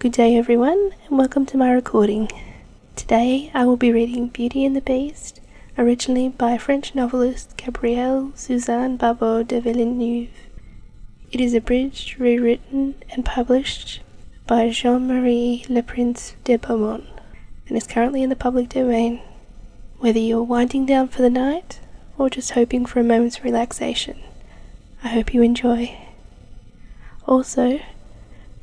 Good day everyone, and welcome to my recording. Today I will be reading Beauty and the Beast, originally by French novelist Gabrielle-Suzanne Barbot de Villeneuve. It is abridged, rewritten, and published by Jean-Marie Le Prince de Beaumont, and is currently in the public domain. Whether you're winding down for the night, or just hoping for a moment's relaxation, I hope you enjoy. Also,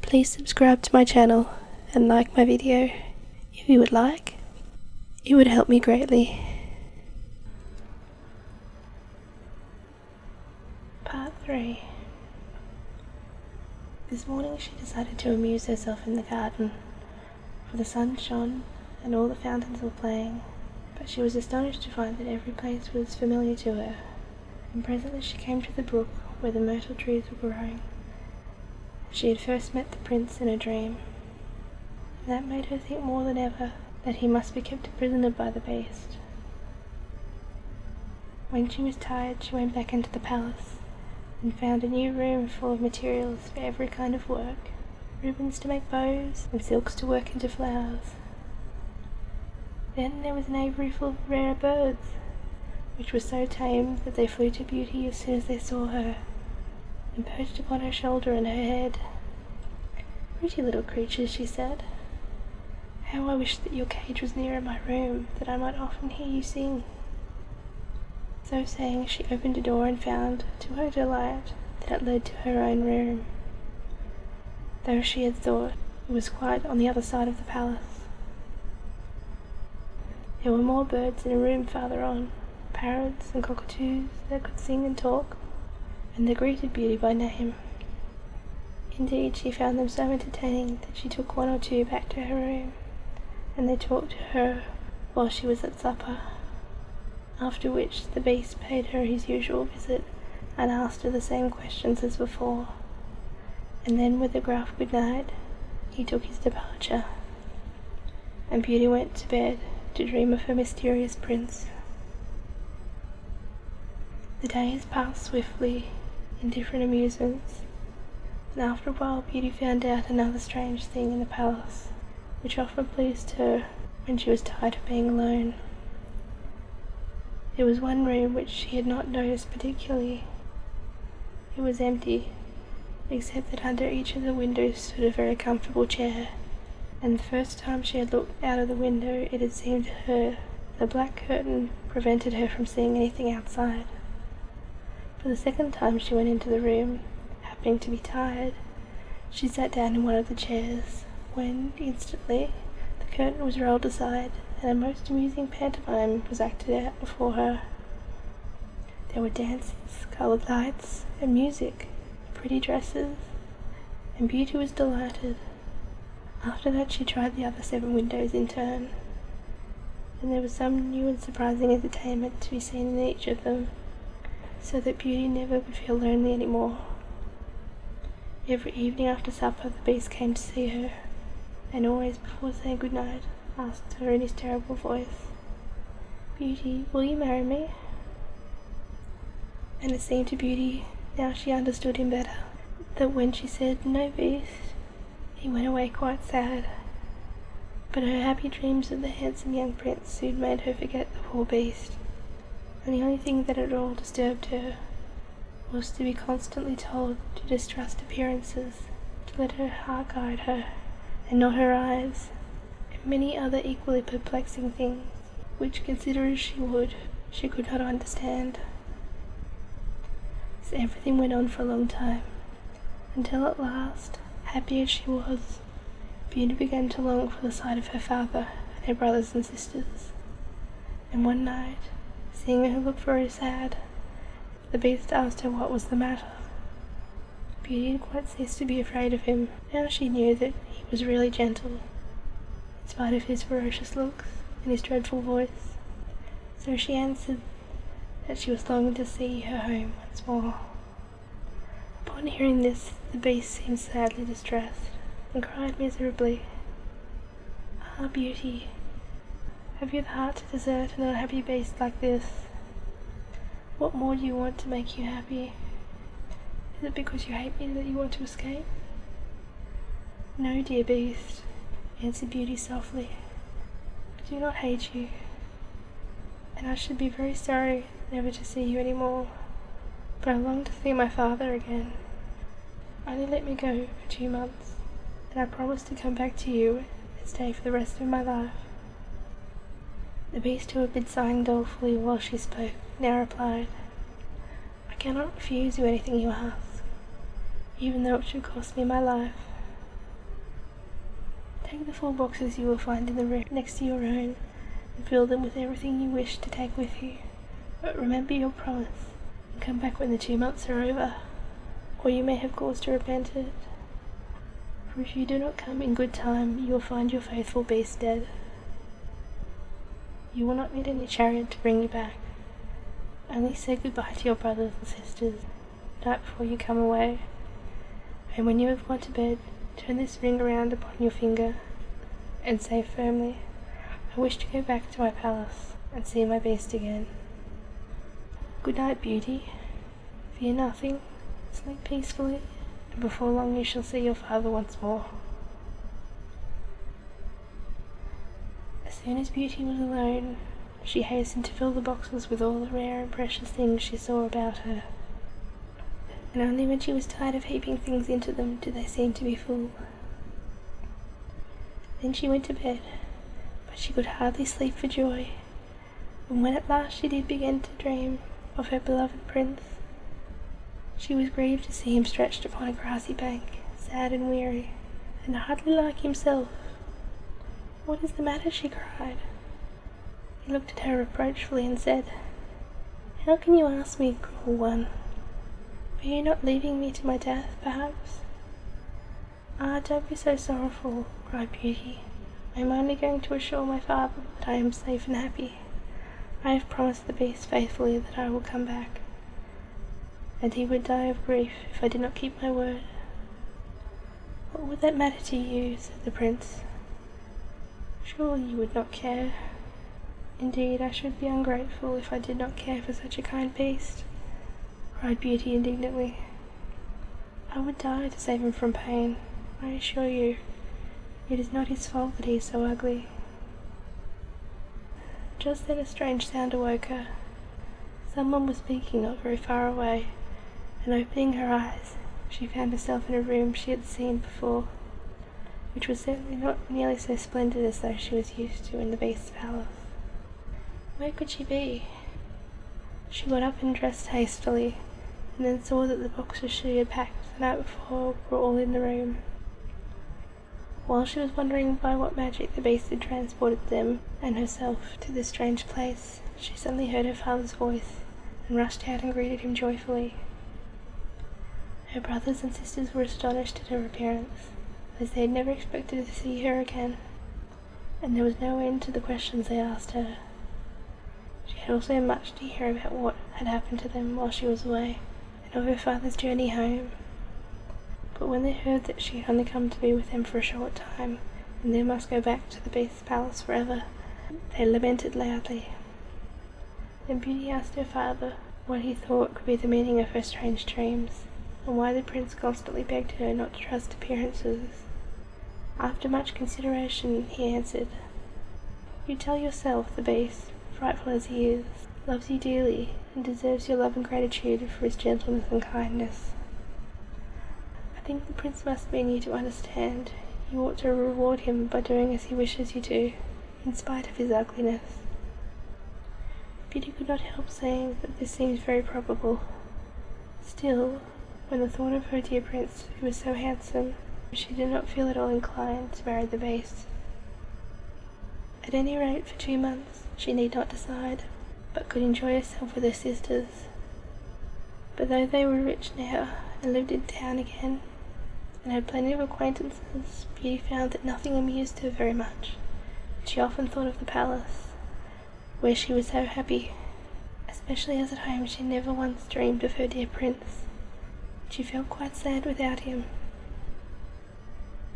please subscribe to my channel and like my video if you would like. It would help me greatly. Part 3. This morning she decided to amuse herself in the garden, for the sun shone and all the fountains were playing, but she was astonished to find that every place was familiar to her, and presently she came to the brook where the myrtle trees were growing. She had first met the prince in a dream, and that made her think more than ever that he must be kept a prisoner by the beast. When she was tired, she went back into the palace and found a new room full of materials for every kind of work, ribbons to make bows and silks to work into flowers. Then there was an aviary full of rare birds, which were so tame that they flew to Beauty as soon as they saw her, and perched upon her shoulder and her head. "Pretty little creatures," she said. "How I wish that your cage was nearer my room, that I might often hear you sing." So saying, she opened a door and found, to her delight, that it led to her own room, though she had thought it was quite on the other side of the palace. There were more birds in a room farther on, parrots and cockatoos that could sing and talk, and they greeted Beauty by name. Indeed, she found them so entertaining that she took one or two back to her room, and they talked to her while she was at supper, after which the beast paid her his usual visit and asked her the same questions as before, and then with a gruff good night he took his departure, and Beauty went to bed to dream of her mysterious prince. The days passed swiftly in different amusements, and after a while Beauty found out another strange thing in the palace, which often pleased her when she was tired of being alone. There was one room which she had not noticed particularly. It was empty, except that under each of the windows stood a very comfortable chair, and the first time she had looked out of the window it had seemed to her the black curtain prevented her from seeing anything outside. For the second time she went into the room, happening to be tired, she sat down in one of the chairs, when, instantly, the curtain was rolled aside, and a most amusing pantomime was acted out before her. There were dances, coloured lights, and music, and pretty dresses, and Beauty was delighted. After that she tried the other 7 windows in turn, and there was some new and surprising entertainment to be seen in each of them, so that Beauty never would feel lonely any more. Every evening after supper the beast came to see her, and always before saying good night asked her in his terrible voice, "Beauty, will you marry me?" And it seemed to Beauty, now she understood him better, that when she said, "No, beast," he went away quite sad. But her happy dreams of the handsome young prince soon made her forget the poor beast, and the only thing that at all disturbed her was to be constantly told to distrust appearances, to let her heart guide her, and not her eyes, and many other equally perplexing things, which, consider as she would, she could not understand. So everything went on for a long time, until at last, happy as she was, Beauty began to long for the sight of her father and her brothers and sisters, and one night, seeing her look very sad, the beast asked her what was the matter. Beauty had quite ceased to be afraid of him. Now she knew that he was really gentle, in spite of his ferocious looks and his dreadful voice, so she answered that she was longing to see her home once more. Upon hearing this, the beast seemed sadly distressed, and cried miserably, "Ah, Beauty, have you the heart to desert an unhappy beast like this? What more do you want to make you happy? Is it because you hate me that you want to escape?" "No, dear Beast," answered Beauty softly. "I do not hate you, and I should be very sorry never to see you any more, but I long to see my father again. Only let me go for 2 months, and I promise to come back to you and stay for the rest of my life." The Beast, who had been sighing dolefully while she spoke, now replied, "I cannot refuse you anything you ask, even though it should cost me my life. Take the 4 boxes you will find in the room next to your own, and fill them with everything you wish to take with you. But remember your promise, and come back when the 2 months are over, or you may have cause to repent it. For if you do not come in good time, you will find your faithful Beast dead. You will not need any chariot to bring you back. Only say goodbye to your brothers and sisters the night before you come away, and when you have gone to bed, turn this ring around upon your finger, and say firmly, 'I wish to go back to my palace and see my Beast again.' Good night, Beauty. Fear nothing, sleep peacefully, and before long you shall see your father once more." As soon as Beauty was alone, she hastened to fill the boxes with all the rare and precious things she saw about her, and only when she was tired of heaping things into them did they seem to be full. Then she went to bed, but she could hardly sleep for joy, and when at last she did begin to dream of her beloved prince, she was grieved to see him stretched upon a grassy bank, sad and weary, and hardly like himself. "What is the matter?" she cried. He looked at her reproachfully and said, "How can you ask me, cruel one? Are you not leaving me to my death, perhaps?" "Ah, don't be so sorrowful," cried Beauty. "I am only going to assure my father that I am safe and happy. I have promised the Beast faithfully that I will come back, and he would die of grief if I did not keep my word." "What would that matter to you?" said the prince. "Surely you would not care." "Indeed, I should be ungrateful if I did not care for such a kind Beast," cried Beauty indignantly. "I would die to save him from pain, I assure you. It is not his fault that he is so ugly." Just then a strange sound awoke her. Someone was speaking not very far away, and opening her eyes, she found herself in a room she had seen before, which was certainly not nearly so splendid as those she was used to in the Beast's palace. Where could she be? She got up and dressed hastily, and then saw that the boxes she had packed the night before were all in the room. While she was wondering by what magic the Beast had transported them and herself to this strange place, she suddenly heard her father's voice, and rushed out and greeted him joyfully. Her brothers and sisters were astonished at her appearance, as they had never expected to see her again, and there was no end to the questions they asked her. She had also much to hear about what had happened to them while she was away, and of her father's journey home. But when they heard that she had only come to be with them for a short time, and then must go back to the Beast's palace forever, they lamented loudly. Then Beauty asked her father what he thought could be the meaning of her strange dreams, and why the prince constantly begged her not to trust appearances. After much consideration, he answered, "You tell yourself the Beast, frightful as he is, loves you dearly, and deserves your love and gratitude for his gentleness and kindness. I think the prince must mean you to understand you ought to reward him by doing as he wishes you to, in spite of his ugliness." Beauty could not help saying that this seems very probable. Still, when the thought of her dear prince, who was so handsome, she did not feel at all inclined to marry the Beast. At any rate, for 2 months she need not decide, but could enjoy herself with her sisters. But though they were rich now, and lived in town again, and had plenty of acquaintances, Beauty found that nothing amused her very much, and she often thought of the palace, where she was so happy, especially as at home she never once dreamed of her dear prince. She felt quite sad without him.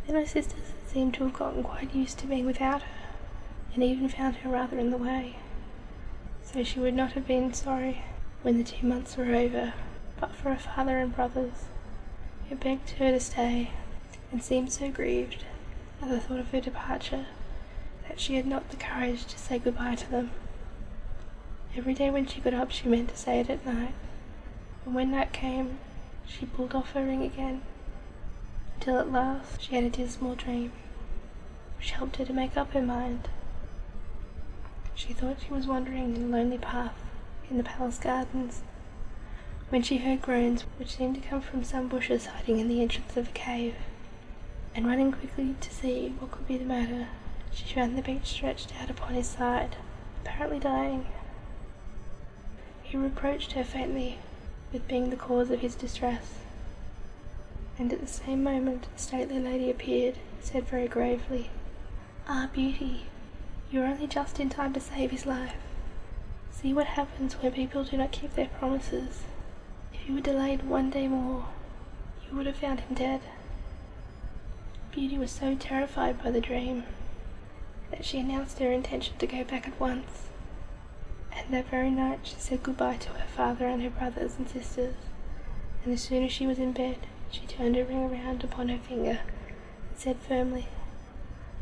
Then her sisters seemed to have gotten quite used to being without her, and even found her rather in the way, so she would not have been sorry when the 2 months were over, but for her father and brothers, who begged her to stay, and seemed so grieved at the thought of her departure that she had not the courage to say goodbye to them. Every day when she got up she meant to say it at night, and when night came she pulled off her ring again, until at last she had a dismal dream, which helped her to make up her mind. She thought she was wandering in a lonely path in the palace gardens, when she heard groans which seemed to come from some bushes hiding in the entrance of a cave, and running quickly to see what could be the matter, she found the beast stretched out upon his side, apparently dying. He reproached her faintly with being the cause of his distress, and at the same moment a stately lady appeared and said very gravely, "Ah, Beauty, you are only just in time to save his life. See what happens when people do not keep their promises. If you were delayed one day more, you would have found him dead." Beauty was so terrified by the dream that she announced her intention to go back at once, and that very night she said goodbye to her father and her brothers and sisters, and as soon as she was in bed she turned her ring around upon her finger and said firmly,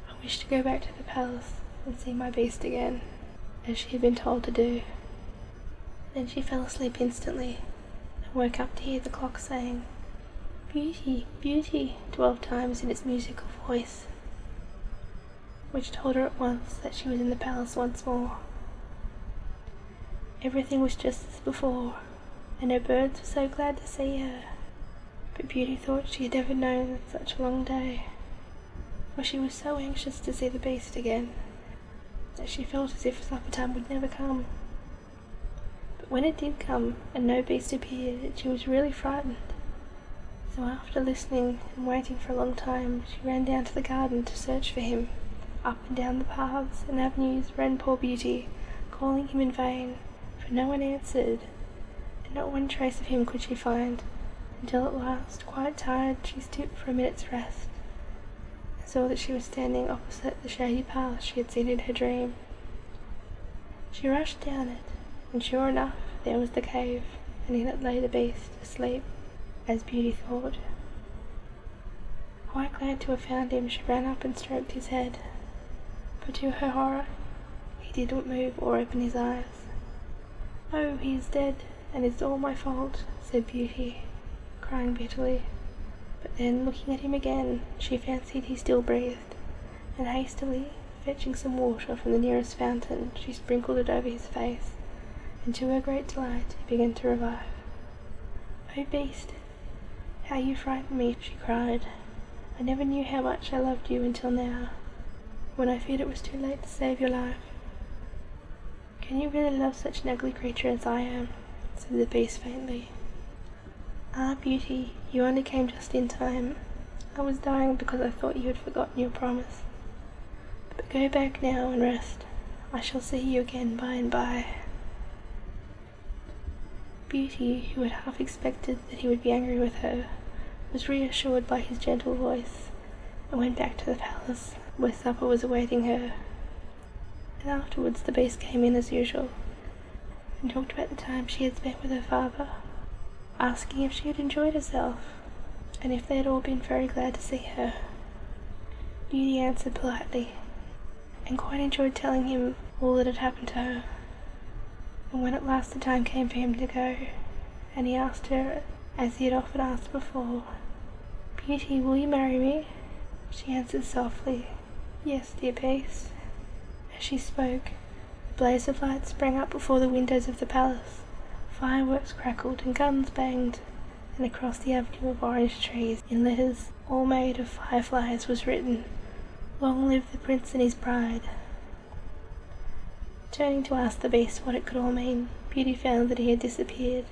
"I wish to go back to the palace and see my beast again," as she had been told to do. Then she fell asleep instantly and woke up to hear the clock saying, "Beauty, Beauty," 12 times in its musical voice, which told her at once that she was in the palace once more. Everything was just as before, and her birds were so glad to see her, but Beauty thought she had never known such a long day, for she was so anxious to see the beast again that she felt as if supper time would never come. But when it did come and no beast appeared, she was really frightened. So after listening and waiting for a long time, she ran down to the garden to search for him. Up and down the paths and avenues ran poor Beauty, calling him in vain, for no one answered, and not one trace of him could she find, until at last, quite tired, she stooped for a minute's rest, and saw that she was standing opposite the shady path she had seen in her dream. She rushed down it, and sure enough, there was the cave, and in it lay the beast, asleep, as Beauty thought. Quite glad to have found him, she ran up and stroked his head, but to her horror, he did not move or open his eyes. "Oh, he is dead, and it's all my fault," said Beauty, crying bitterly. But then, looking at him again, she fancied he still breathed, and hastily, fetching some water from the nearest fountain, she sprinkled it over his face, and to her great delight he began to revive. "Oh, beast, how you frightened me," she cried. "I never knew how much I loved you until now, when I feared it was too late to save your life." "Can you really love such an ugly creature as I am?" said the beast faintly. "Ah, Beauty, you only came just in time. I was dying because I thought you had forgotten your promise. But go back now and rest. I shall see you again by and by." Beauty, who had half expected that he would be angry with her, was reassured by his gentle voice, and went back to the palace, where supper was awaiting her. And afterwards the beast came in as usual, and talked about the time she had spent with her father, asking if she had enjoyed herself, and if they had all been very glad to see her. Beauty answered politely, and quite enjoyed telling him all that had happened to her. And when at last the time came for him to go, and he asked her, as he had often asked before, "Beauty, will you marry me?" she answered softly, "Yes, dear beast." As she spoke, a blaze of light sprang up before the windows of the palace, fireworks crackled and guns banged, and across the avenue of orange trees, in letters all made of fireflies, was written, "Long live the prince and his bride." Turning to ask the beast what it could all mean, Beauty found that he had disappeared,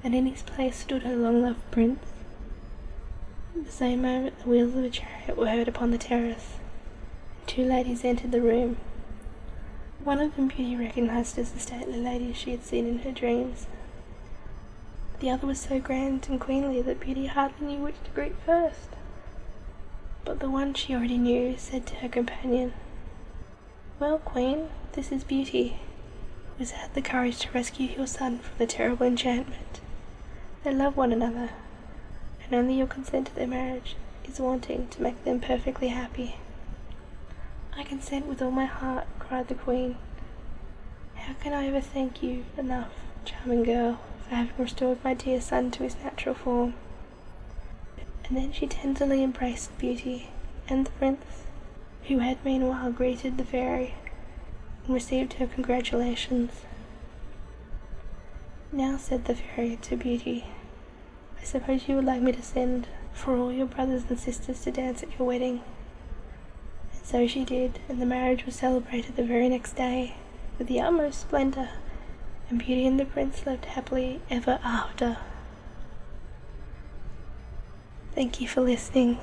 and in his place stood her long-loved prince. At the same moment the wheels of a chariot were heard upon the terrace, and 2 ladies entered the room. One of them Beauty recognised as the stately lady she had seen in her dreams. The other was so grand and queenly that Beauty hardly knew which to greet first. But the one she already knew said to her companion, "Well, Queen, this is Beauty, who has had the courage to rescue your son from the terrible enchantment. They love one another, and only your consent to their marriage is wanting to make them perfectly happy. "I consent with all my heart," cried the Queen. "How can I ever thank you enough, charming girl, for having restored my dear son to his natural form?" And then she tenderly embraced Beauty and the Prince, who had meanwhile greeted the fairy and received her congratulations. "Now," said the fairy to Beauty, "I suppose you would like me to send for all your brothers and sisters to dance at your wedding." And so she did, and the marriage was celebrated the very next day with the utmost splendour, and Beauty and the Prince lived happily ever after. Thank you for listening.